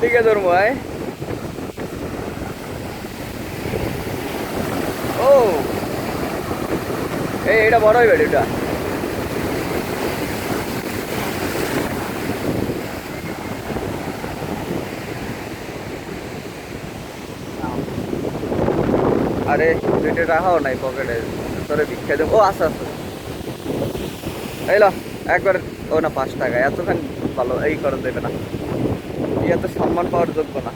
দিকে ধরবো ভাই। ও এটা বড় হইবে এটা। আরে পেটে রাখাও নাই পকেটে, তোরে ভিক্ষা দেবো। ও আচ্ছা আচ্ছা, এই ল একবার। ও না, 5 টাকা এতখানি ভালো এই করে দেবে না, এত সম্মান পাওয়ার যোগ্য না।